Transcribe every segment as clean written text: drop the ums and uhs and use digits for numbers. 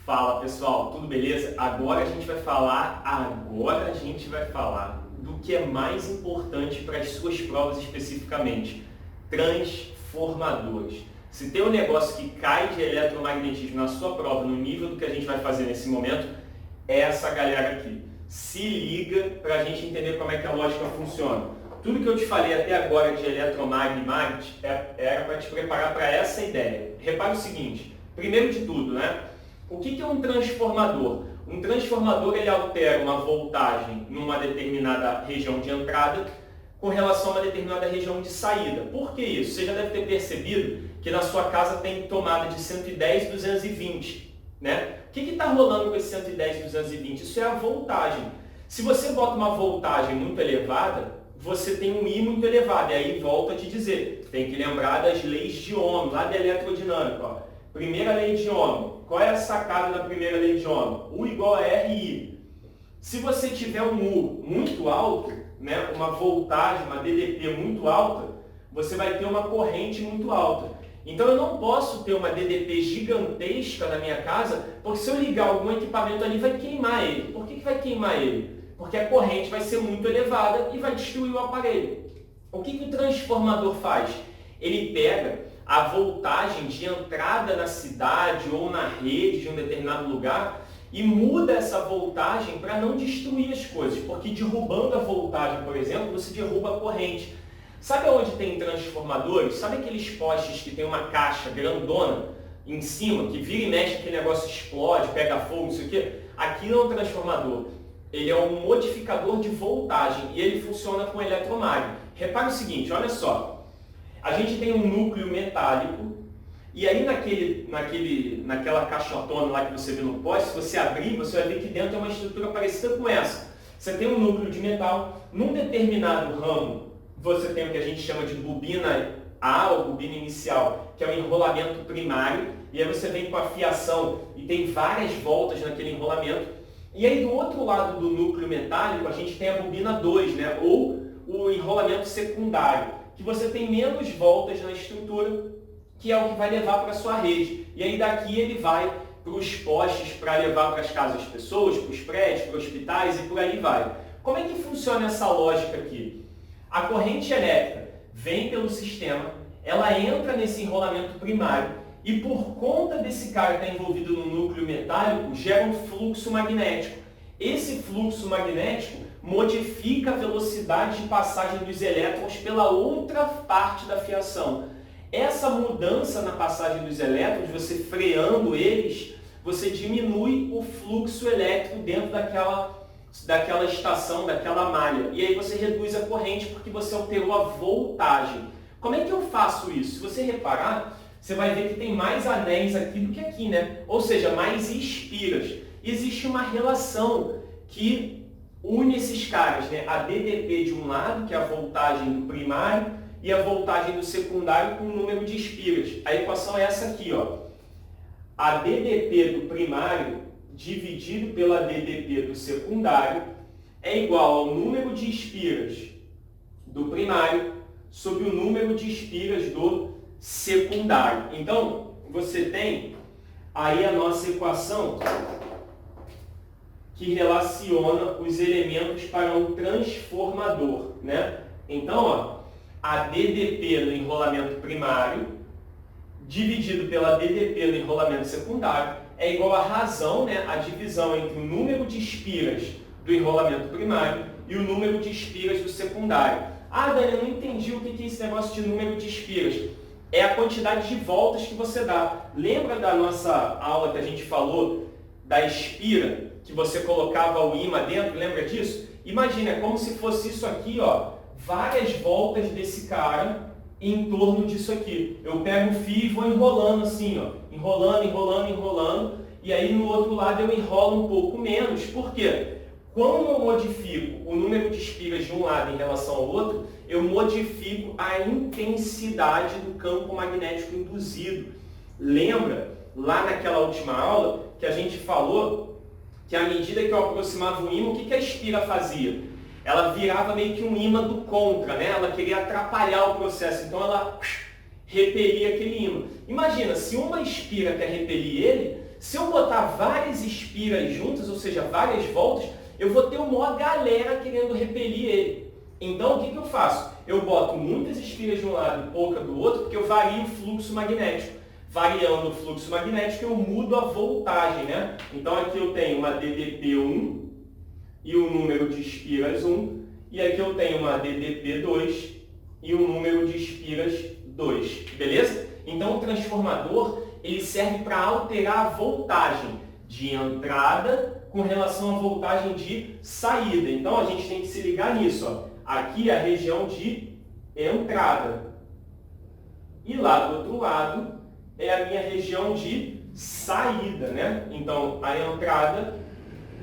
Fala pessoal, tudo beleza? Agora a gente vai falar do que é mais importante para as suas provas especificamente, transformadores. Se tem um negócio que cai de eletromagnetismo na sua prova, no nível do que a gente vai fazer nesse momento, é essa galera aqui. Se liga para a gente entender como é que a lógica funciona. Tudo que eu te falei até agora de eletromagnetismo era para te preparar para essa ideia. Repara o seguinte, primeiro de tudo, né? O que é um transformador? Um transformador ele altera uma voltagem numa determinada região de entrada com relação a uma determinada região de saída. Por que isso? Você já deve ter percebido que na sua casa tem tomada de 110 e 220. Né? O que está rolando com esse 110 e 220? Isso é a voltagem. Se você bota uma voltagem muito elevada, você tem um I muito elevado. E aí volto a te dizer, tem que lembrar das leis de Ohm, lá da eletrodinâmica. Ó. Primeira lei de Ohm. Qual é a sacada da primeira lei de Ohm? U igual a RI. Se você tiver um U muito alto, né, uma voltagem, uma DDP muito alta, você vai ter uma corrente muito alta. Então eu não posso ter uma DDP gigantesca na minha casa, porque se eu ligar algum equipamento ali vai queimar ele. Por que vai queimar ele? Porque a corrente vai ser muito elevada e vai destruir o aparelho. O que o transformador faz? Ele pega a voltagem de entrada na cidade ou na rede de um determinado lugar e muda essa voltagem para não destruir as coisas, porque derrubando a voltagem, por exemplo, você derruba a corrente. Sabe onde tem transformadores? Sabe aqueles postes que tem uma caixa grandona em cima, que vira e mexe, aquele negócio explode, pega fogo, não sei o quê? Aquilo é um transformador. Ele é um modificador de voltagem e ele funciona com eletromagnetismo. Repare o seguinte, olha só. A gente tem um núcleo metálico e aí naquela caixotona lá que você vê no poste, se você abrir, você vai ver que dentro é uma estrutura parecida com essa. Você tem um núcleo de metal, num determinado ramo você tem o que a gente chama de bobina A ou bobina inicial, que é o enrolamento primário, e aí você vem com a fiação e tem várias voltas naquele enrolamento. E aí do outro lado do núcleo metálico a gente tem a bobina 2, né? Ou o enrolamento secundário, que você tem menos voltas na estrutura, que é o que vai levar para a sua rede. E aí daqui ele vai para os postes para levar para as casas das pessoas, para os prédios, para os hospitais e por aí vai. Como é que funciona essa lógica aqui? A corrente elétrica vem pelo sistema, ela entra nesse enrolamento primário e por conta desse cara que está envolvido no núcleo metálico, gera um fluxo magnético. Esse fluxo magnético modifica a velocidade de passagem dos elétrons pela outra parte da fiação. Essa mudança na passagem dos elétrons, você freando eles, você diminui o fluxo elétrico dentro daquela estação, daquela malha. E aí você reduz a corrente porque você alterou a voltagem. Como é que eu faço isso? Se você reparar, você vai ver que tem mais anéis aqui do que aqui, né? Ou seja, mais espiras. Existe uma relação que une esses caras, né? A DDP de um lado, que é a voltagem do primário, e a voltagem do secundário com o número de espiras. A equação é essa aqui, ó. A DDP do primário dividido pela DDP do secundário é igual ao número de espiras do primário sobre o número de espiras do secundário. Então, você tem aí a nossa equação que relaciona os elementos para um transformador, né? Então, ó, a DDP no enrolamento primário dividido pela DDP no enrolamento secundário é igual à razão, né, a divisão entre o número de espiras do enrolamento primário e o número de espiras do secundário. Ah, Dani, eu não entendi o que é esse negócio de número de espiras. É a quantidade de voltas que você dá. Lembra da nossa aula que a gente falou da espira, que você colocava o ímã dentro? Lembra disso? Imagina, é como se fosse isso aqui, ó, várias voltas desse cara em torno disso aqui. Eu pego o fio e vou enrolando assim, ó, enrolando, e aí no outro lado eu enrolo um pouco menos. Por quê? Quando eu modifico o número de espiras de um lado em relação ao outro, eu modifico a intensidade do campo magnético induzido. Lembra, lá naquela última aula, que a gente falou que à medida que eu aproximava o ímã, o que a espira fazia? Ela virava meio que um ímã do contra, né? Ela queria atrapalhar o processo, então ela repelia aquele ímã. Imagina, se uma espira quer repelir ele, Se eu botar várias espiras juntas, ou seja, várias voltas, eu vou ter uma galera querendo repelir ele. Então, o que eu faço? Eu boto muitas espiras de um lado e pouca do outro, porque eu vario o fluxo magnético. Variando o fluxo magnético, eu mudo a voltagem, né? Então, aqui eu tenho uma DDP1 e um número de espiras 1. E aqui eu tenho uma DDP2 e um número de espiras 2. Beleza? Então, o transformador ele serve para alterar a voltagem de entrada com relação à voltagem de saída. Então, a gente tem que se ligar nisso. Ó. Aqui é a região de entrada. E lá do outro lado é a minha região de saída, né? Então, a entrada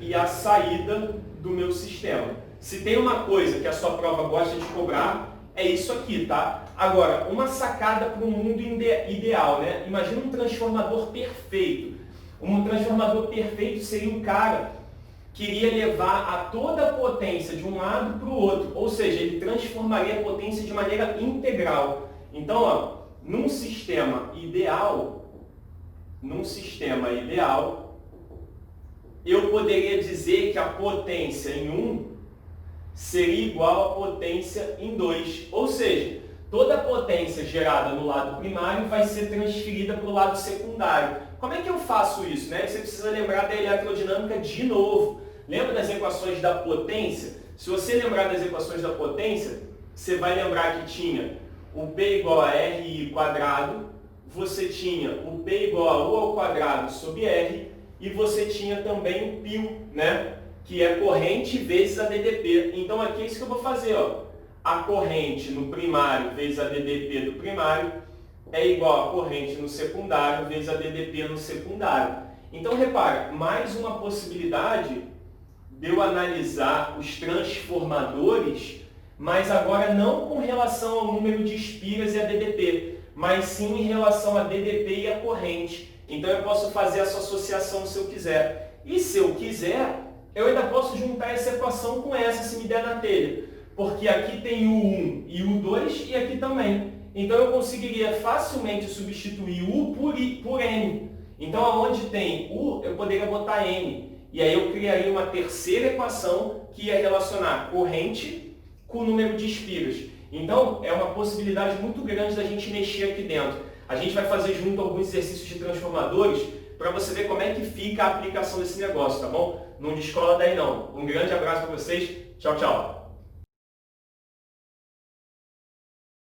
e a saída do meu sistema. Se tem uma coisa que a sua prova gosta de cobrar, é isso aqui, tá? Agora, uma sacada para um mundo ideal, né? Imagina um transformador perfeito. Um transformador perfeito seria um cara que iria levar a toda a potência de um lado para o outro. Ou seja, ele transformaria a potência de maneira integral. Então, ó, num sistema ideal, eu poderia dizer que a potência em 1 seria igual à potência em 2. Ou seja, toda a potência gerada no lado primário vai ser transferida para o lado secundário. Como é que eu faço isso? Né? Você precisa lembrar da eletrodinâmica de novo. Lembra das equações da potência? Se você lembrar das equações da potência, você vai lembrar que tinha o P igual a RI quadrado, você tinha o P igual a U ao quadrado sobre R, e você tinha também o π, né? Que é corrente vezes a DDP. Então aqui é isso que eu vou fazer. Ó. A corrente no primário vezes a DDP do primário é igual a corrente no secundário vezes a DDP no secundário. Então repara, mais uma possibilidade de eu analisar os transformadores, mas agora não com relação ao número de espiras e a DDP, mas sim em relação a DDP e a corrente. Então eu posso fazer essa associação se eu quiser. E se eu quiser, eu ainda posso juntar essa equação com essa, se me der na telha. Porque aqui tem o 1 e o 2 e aqui também. Então eu conseguiria facilmente substituir U por N. Então onde tem U, eu poderia botar N. E aí eu criaria uma terceira equação que ia relacionar corrente com o número de espiras. Então é uma possibilidade muito grande da gente mexer aqui dentro. A gente vai fazer junto alguns exercícios de transformadores para você ver como é que fica a aplicação desse negócio, tá bom? Não descola daí não. Um grande abraço para vocês. Tchau, tchau.